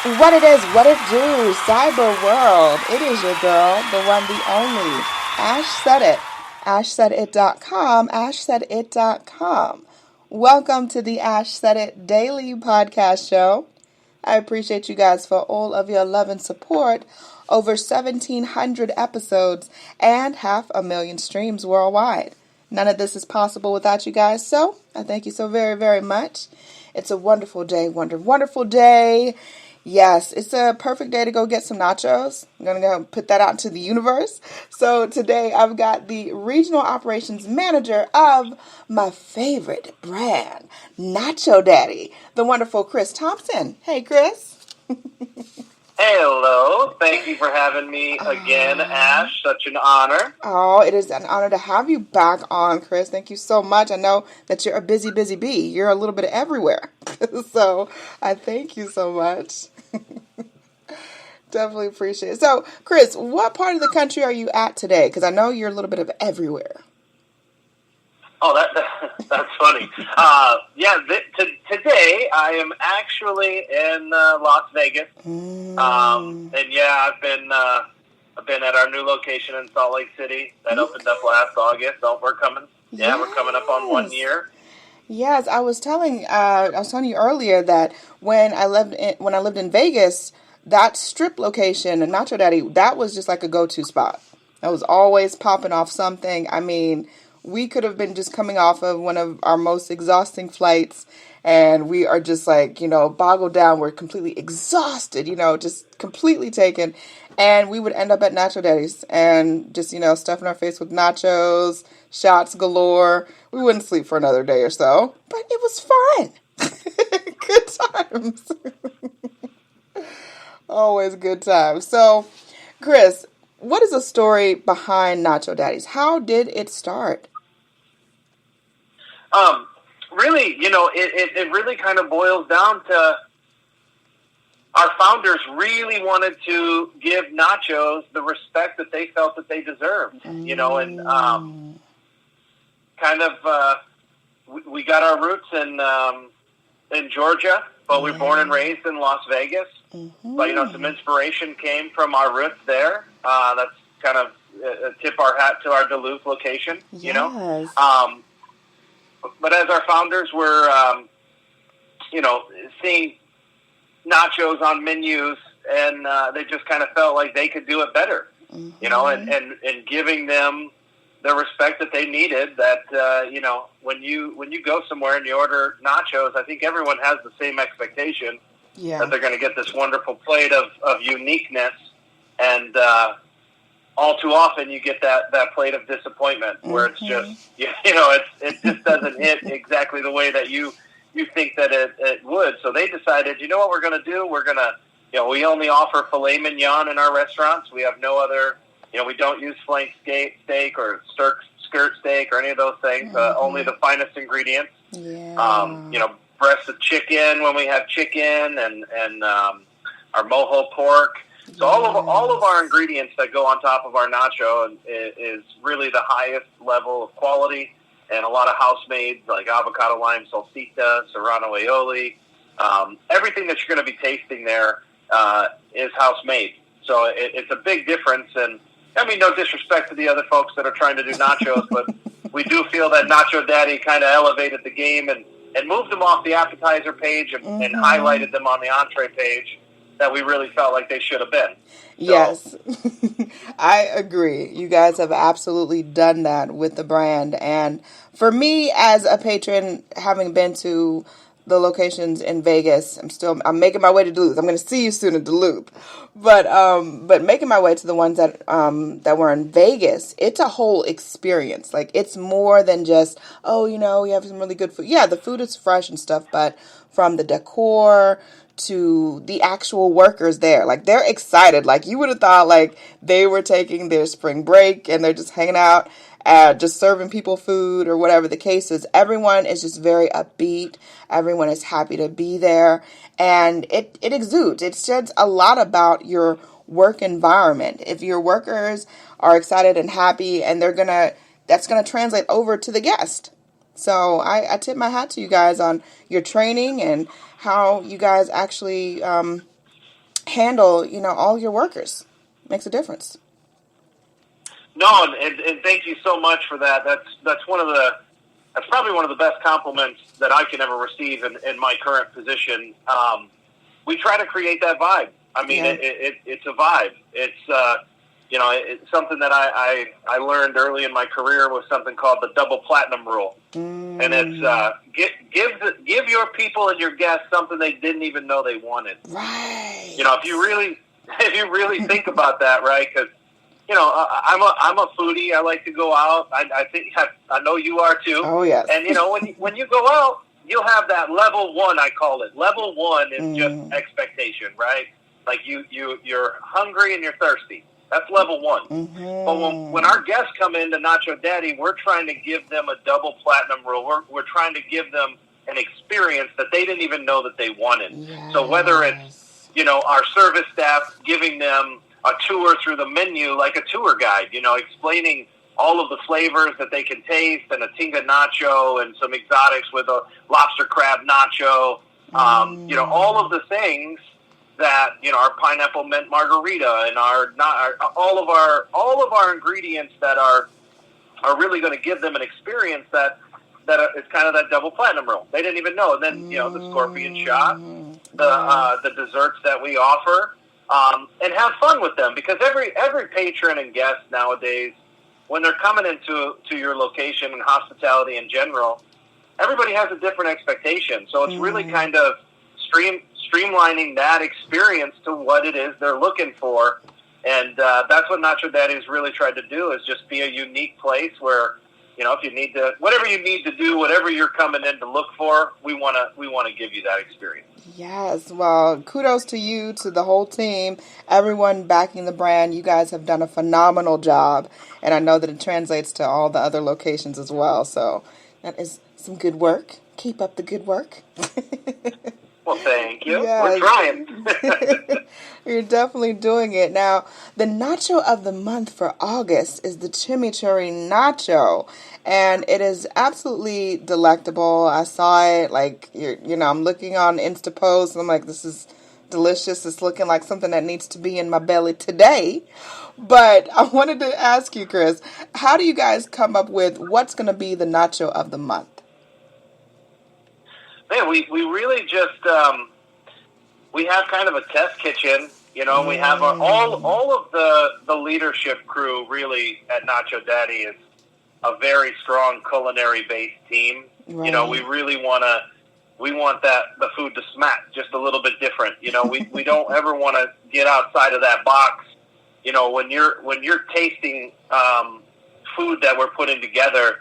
What it is, what it do, cyber world. It is your girl, the one, the only. Ash said it. AshSaidIt.com. AshSaidIt.com. Welcome to the Ash Said It Daily Podcast Show. I appreciate you guys for all of your love and support. Over 1,700 episodes and 500,000 streams worldwide. None of this is possible without you guys, so I thank you so very, very much. It's a wonderful day, wonderful day. Yes, it's a perfect day to go get some nachos. I'm going to go put that out to the universe. So today I've got the regional operations manager of my favorite brand, Nacho Daddy, the wonderful Chris Thompson. Hey, Chris. Hello. Thank you for having me again, Ash. Such an honor. Oh, it is an honor to have you back on, Chris. Thank you so much. I know that you're a busy bee. You're a little bit everywhere. So I thank you so much. Definitely appreciate it. So, Chris, what part of the country are you at today? Because I know you're a little bit of everywhere. Oh, that's funny. Today I am actually in Las Vegas, and yeah, I've been at our new location in Salt Lake City that opened up last August. So we're coming up on 1 year. Yes, I was telling you earlier that when I lived in Vegas, that strip location, Nacho Daddy, that was just like a go-to spot. I was always popping off something. I mean, we could have been just coming off of one of our most exhausting flights, and we are just like, boggled down. We're completely exhausted, just completely taken. And we would end up at Nacho Daddy's and just, stuffing our face with nachos, shots galore. We wouldn't sleep for another day or so, but it was fun. Good times. Always good times. So, Chris, what is the story behind Nacho Daddy's? How did it start? Really, it really kind of boils down to our founders really wanted to give nachos the respect that they felt that they deserved, and we got our roots in Georgia, but we were born and raised in Las Vegas. But, some inspiration came from our roots there. That's kind of tip our hat to our Duluth location, Yes. But as our founders were, seeing nachos on menus, and they just kind of felt like they could do it better, and giving them the respect that they needed. That when you go somewhere and you order nachos, I think everyone has the same expectation that they're going to get this wonderful plate of uniqueness, and all too often you get that plate of disappointment where it's just it just doesn't hit exactly the way that you think that it would. So they decided, you know what we're going to do? We're going to, we only offer filet mignon in our restaurants. We have no other, we don't use flank steak or skirt steak or any of those things. Only the finest ingredients. Yeah. Breast of chicken when we have chicken, and our mojo pork. So all of our ingredients that go on top of our nacho is really the highest level of quality. And a lot of house-made, like avocado lime salsita, serrano aioli. Everything that you're going to be tasting there is house-made. So it's a big difference. And, I mean, no disrespect to the other folks that are trying to do nachos, but we do feel that Nacho Daddy kind of elevated the game and moved them off the appetizer page and highlighted them on the entree page that we really felt like they should have been. Yes, I agree. You guys have absolutely done that with the brand. And for me, as a patron, having been to the locations in Vegas, I'm making my way to Duluth. I'm going to see you soon in Duluth. But making my way to the ones that were in Vegas, it's a whole experience. Like, it's more than just, we have some really good food. Yeah, the food is fresh and stuff, but from the decor to the actual workers there, like, they're excited. Like, you would have thought like they were taking their spring break and they're just hanging out, just serving people food or whatever the case is. Everyone is just very upbeat. Everyone is happy to be there, and it exudes. It sheds a lot about your work environment. If your workers are excited and happy, and that's gonna translate over to the guest. So I tip my hat to you guys on your training and how you guys actually handle, all your workers. Makes a difference. No, and thank you so much for that. That's probably one of the best compliments that I can ever receive in my current position. We try to create that vibe. I mean, yeah. It's a vibe. It's it's something that I learned early in my career was something called the double platinum rule, and it's give your people and your guests something they didn't even know they wanted. Right. If you really think about that, right? Because I'm a foodie. I like to go out. I think I know you are too. Oh yes. And when you go out, you'll have that level one. I call it level one is just expectation, right? Like you're hungry and you're thirsty. That's level one. Mm-hmm. But when our guests come into Nacho Daddy, we're trying to give them a double platinum rule. We're trying to give them an experience that they didn't even know that they wanted. Yes. So whether it's our service staff giving them a tour through the menu like a tour guide, explaining all of the flavors that they can taste, and a tinga nacho and some exotics with a lobster crab nacho, all of the things that our pineapple mint margarita and all of our ingredients that are really going to give them an experience that is kind of that double platinum rule. They didn't even know. And then the scorpion shot, the desserts that we offer, and have fun with them, because every patron and guest nowadays, when they're coming into your location and hospitality in general, everybody has a different expectation. So it's really kind of streamlining that experience to what it is they're looking for. And that's what Nacho Daddy's really tried to do, is just be a unique place where, if you need to, whatever you need to do, whatever you're coming in to look for, we want to give you that experience. Yes. Well, kudos to you, to the whole team, everyone backing the brand. You guys have done a phenomenal job. And I know that it translates to all the other locations as well. So that is some good work. Keep up the good work. Well, thank you. Yes. We're trying. You're definitely doing it. Now, the nacho of the month for August is the Chimichurri Nacho, and it is absolutely delectable. I saw it, I'm looking on Instapost, and I'm like, this is delicious. It's looking like something that needs to be in my belly today. But I wanted to ask you, Chris, how do you guys come up with what's going to be the nacho of the month? Man, we really just we have kind of a test kitchen, and we have all of the leadership crew really at Nacho Daddy is a very strong culinary based team. Right. We really want the food to smack just a little bit different. We don't ever want to get outside of that box. When you're tasting food that we're putting together,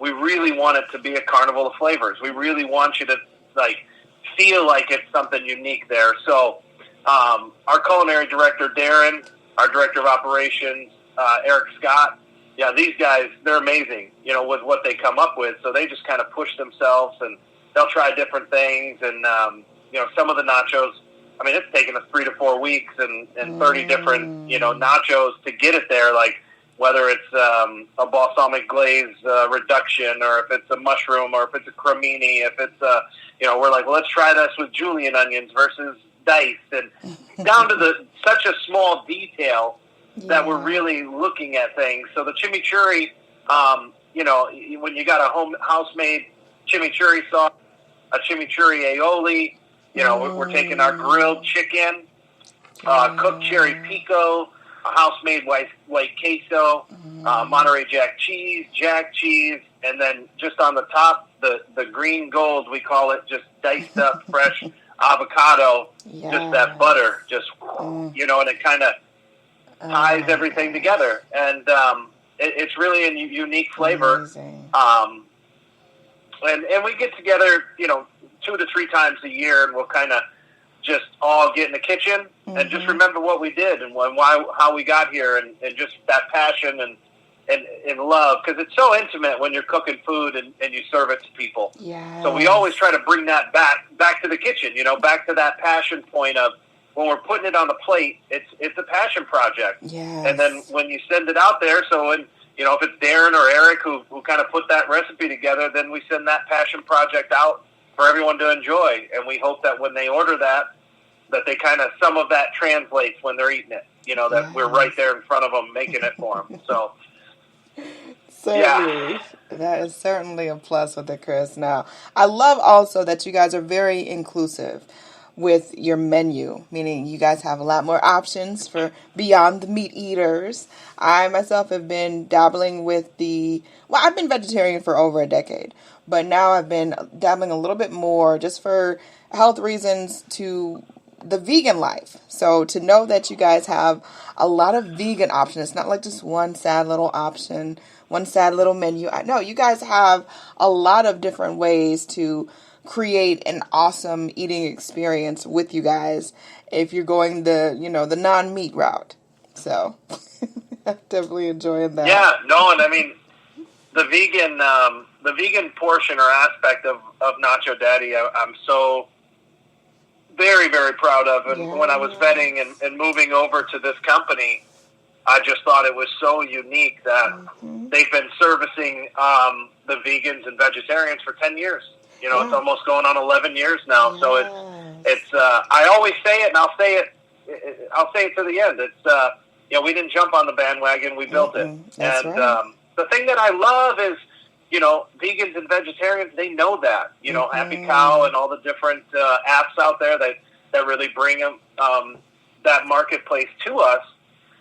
we really want it to be a carnival of flavors. We really want you to feel like it's something unique there. So our culinary director, Darren, our director of operations, Eric Scott, these guys, they're amazing, with what they come up with. So they just kind of push themselves, and they'll try different things. And, some of the nachos, it's taken us 3 to 4 weeks and 30 different, nachos to get it there. Like, whether it's a balsamic glaze reduction, or if it's a mushroom, or if it's a cremini, if it's we're like, well, let's try this with julienne onions versus diced, and down to such a small detail that we're really looking at things. So the chimichurri, when you got a house-made chimichurri sauce, a chimichurri aioli, we're taking our grilled chicken, cooked cherry pico, a house-made white queso, Monterey jack cheese, and then just on the top, the green gold, we call it, just diced up fresh avocado, just that butter, and it kind of ties everything together. And it's really a unique flavor. And we get together, 2 to 3 times a year, and we'll kind of just all get in the kitchen and just remember what we did and how we got here, and just that passion and love, because it's so intimate when you're cooking food and you serve it to people. Yes. So we always try to bring that back to the kitchen, back to that passion point of when we're putting it on the plate, it's a passion project. Yes. And then when you send it out there, so when, if it's Darren or Eric who kind of put that recipe together, then we send that passion project out for everyone to enjoy. And we hope that when they order that, they kind of, some of that translates when they're eating it. You know, that we're right there in front of them making it for them. So, certainly. That is certainly a plus with it, Chris. Now, I love also that you guys are very inclusive with your menu, meaning you guys have a lot more options for beyond the meat eaters. I myself have been dabbling with I've been vegetarian for over a decade, but now I've been dabbling a little bit more just for health reasons to the vegan life. So to know that you guys have a lot of vegan options, it's not like just one sad little option, one sad little menu. I know you guys have a lot of different ways to create an awesome eating experience with you guys if you're going the non-meat route. So I'm definitely enjoying that. Yeah, no, and I mean the vegan portion or aspect of Nacho Daddy, I'm so very, very proud of. And when I was vetting and moving over to this company, I just thought it was so unique that they've been servicing the vegans and vegetarians for 10 years. You know, it's almost going on 11 years now. So it's I always say it, and I'll say it to the end. It's we didn't jump on the bandwagon, we built it. That's and right. The thing that I love is, vegans and vegetarians, they know that. Happy Cow and all the different apps out there that really bring that marketplace to us,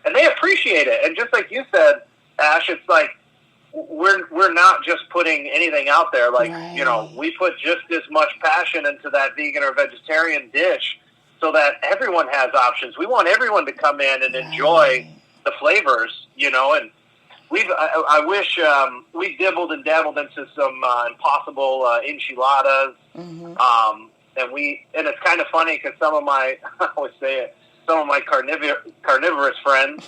and they appreciate it. And just like you said, Ash, it's like we're not just putting anything out there. Like, we put just as much passion into that vegan or vegetarian dish so that everyone has options. We want everyone to come in and enjoy the flavors, and I wish we dibbled and dabbled into some impossible enchiladas. And it's kind of funny because some of my, I always say it, some of my carnivorous friends,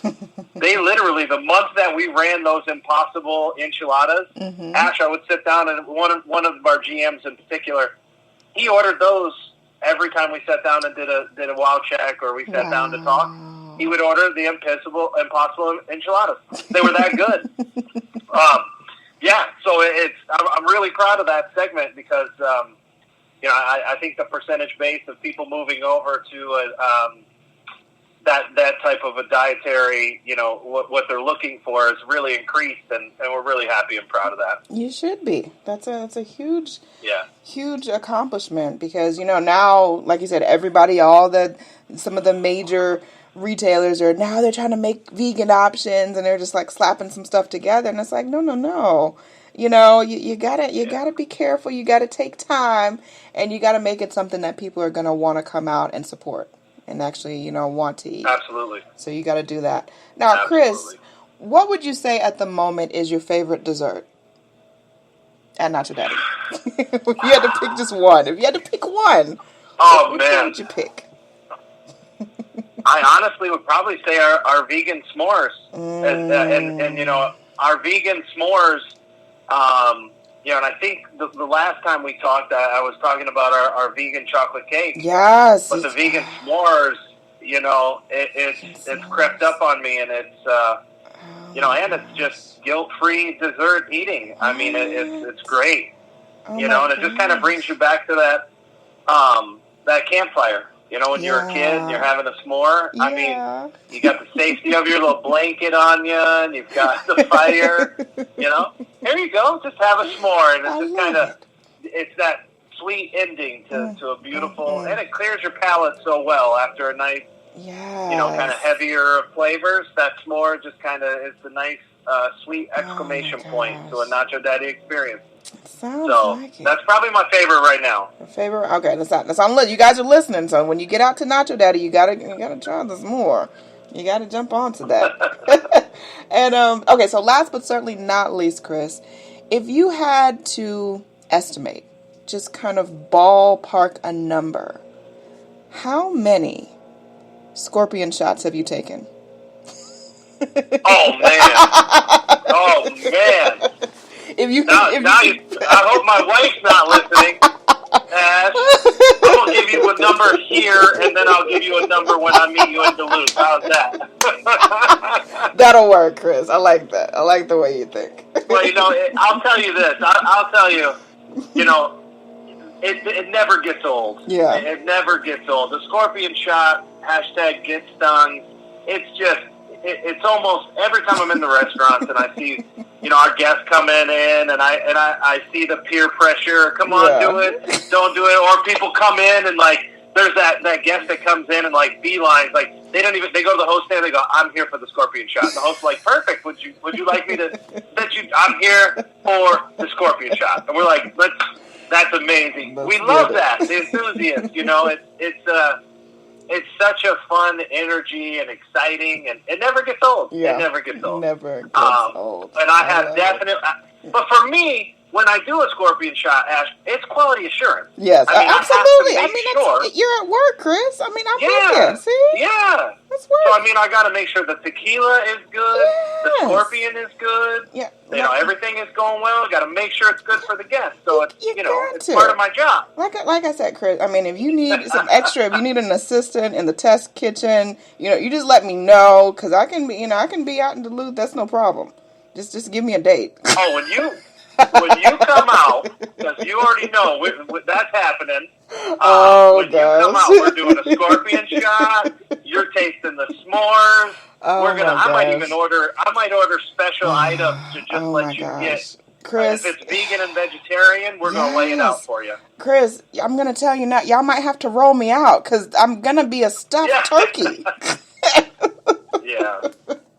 they literally, the month that we ran those impossible enchiladas, Ash, I would sit down, and one of our GMs in particular, he ordered those every time we sat down and did a wow check or we sat down to talk. He would order the impossible enchiladas. They were that good. So I'm really proud of that segment because, I think the percentage base of people moving over to that type of a dietary, what they're looking for is really increased, and we're really happy and proud of that. You should be. That's a huge accomplishment because, now, like you said, everybody, some of the major retailers they're trying to make vegan options and they're just like slapping some stuff together, and it's like, no. You gotta be careful. You gotta take time, and you gotta make it something that people are gonna want to come out and support and actually, want to eat. Absolutely. So you gotta do that. Now, Chris, what would you say at the moment is your favorite dessert at Nacho Daddy? If you had to pick just one. If you had to pick one, which one would you pick? I honestly would probably say our vegan s'mores. And our vegan s'mores, and I think the last time we talked, I was talking about our vegan chocolate cake. Yes. But the vegan s'mores, it's crept up on me, and it's, and it's just guilt-free dessert eating. I mean, it's great. And it just kind of brings you back to that campfire. When you're a kid and you're having a s'more, I mean, you got the safety of your little blanket on you, and you've got the fire, Here you go, just have a s'more, and it's just kind of, it's that sweet ending to a beautiful, and it clears your palate so well after a nice, kind of heavier flavors. That s'more just kind of is the nice, sweet exclamation point to a Nacho Daddy experience. Sounds like it. That's probably my favorite right now. Favorite? Okay, that's on. You guys are listening, so when you get out to Nacho Daddy, you gotta try this more. You gotta jump onto that. And okay, so last but certainly not least, Chris, if you had to estimate, just kind of ballpark a number, how many scorpion shots have you taken? Oh man! I hope my wife's not listening. Ash, I will give you a number here, and then I'll give you a number when I meet you in Duluth. How's that? That'll work, Chris. I like that. I like the way you think. Well, I'll tell you this. I'll tell you, it never gets old. Yeah. It never gets old. The scorpion shot, hashtag get stung. It's just, it's almost every time I'm in the restaurants and I see, our guests coming in and I see the peer pressure. Come on, do it. Don't do it. Or people come in and like, there's that guest that comes in and like beelines, like they go to the host stand and they go, I'm here for the scorpion shot. And the host's like, perfect. Would you like me to I'm here for the scorpion shot. And we're like, that's amazing. We love that. The enthusiasts, it's such a fun energy and exciting, and it never gets old. Yeah. It never gets old. Never gets old. And I have definite, but for me, when I do a scorpion shot, Ash, it's quality assurance. Yes, absolutely. Sure. You're at work, Chris. I'm with you. See? Yeah. That's work. So, I got to make sure the tequila is good. Yes. The scorpion is good. Yeah. Everything is going well. Got to make sure it's good for the guest. So, it's part of my job. Like I said, Chris, if you need some extra, if you need an assistant in the test kitchen, you just let me know, because I can be out in Duluth. That's no problem. Just give me a date. Oh, when you come out, because you already know that's happening. When you come out, we're doing a scorpion shot. You're tasting the s'mores. I might order special items to just let you get. Chris, if it's vegan and vegetarian, we're gonna lay it out for you. Chris, I'm gonna tell you now. Y'all might have to roll me out, because I'm gonna be a stuffed turkey. Yeah.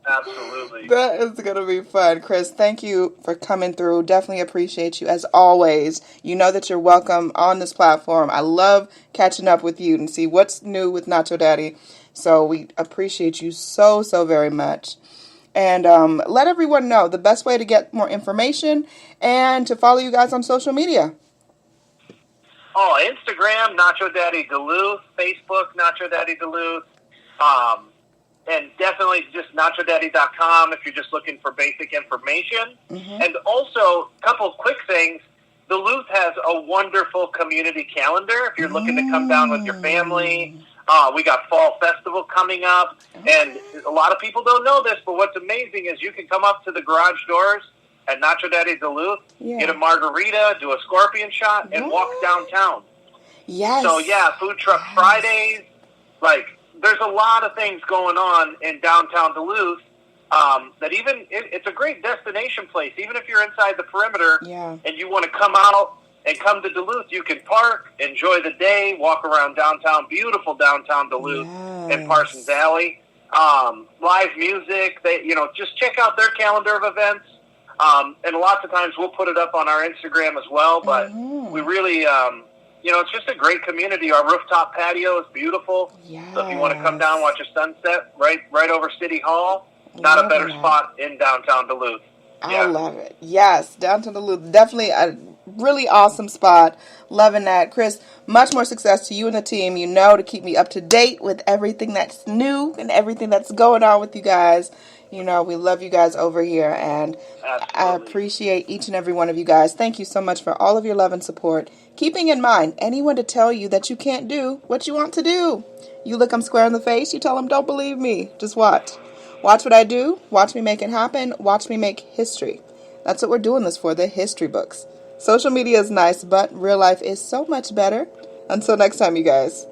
Absolutely. That is going to be fun. Chris, thank you for coming through. Definitely appreciate you as always. You know that you're welcome on this platform. I love catching up with you and see what's new with Nacho Daddy. So we appreciate you so, so very much. And let everyone know the best way to get more information and to follow you guys on social media. Oh, Instagram, Nacho Daddy Duluth. Facebook, Nacho Daddy Duluth. And definitely just nachodaddy.com if you're just looking for basic information. Mm-hmm. And also, a couple of quick things. Duluth has a wonderful community calendar if you're looking to come down with your family. We got Fall Festival coming up. And a lot of people don't know this, but what's amazing is you can come up to the garage doors at Nacho Daddy Duluth, get a margarita, do a scorpion shot, and walk downtown. Yes. So, food truck Fridays, there's a lot of things going on in downtown Duluth that it's a great destination place. Even if you're inside the perimeter and you want to come out and come to Duluth, you can park, enjoy the day, walk around downtown, beautiful downtown Duluth and Parsons Alley. Live music, just check out their calendar of events. And lots of times we'll put it up on our Instagram as well, but we really... it's just a great community. Our rooftop patio is beautiful. Yes. So if you want to come down, watch a sunset right over City Hall, not a better spot in downtown Duluth. I love it. Yes, downtown Duluth. Definitely a really awesome spot. Loving that. Chris, much more success to you and the team. To keep me up to date with everything that's new and everything that's going on with you guys. We love you guys over here, and absolutely. I appreciate each and every one of you guys. Thank you so much for all of your love and support. Keeping in mind, anyone to tell you that you can't do what you want to do. You look them square in the face, you tell them, don't believe me. Just watch. Watch what I do. Watch me make it happen. Watch me make history. That's what we're doing this for, the history books. Social media is nice, but real life is so much better. Until next time, you guys.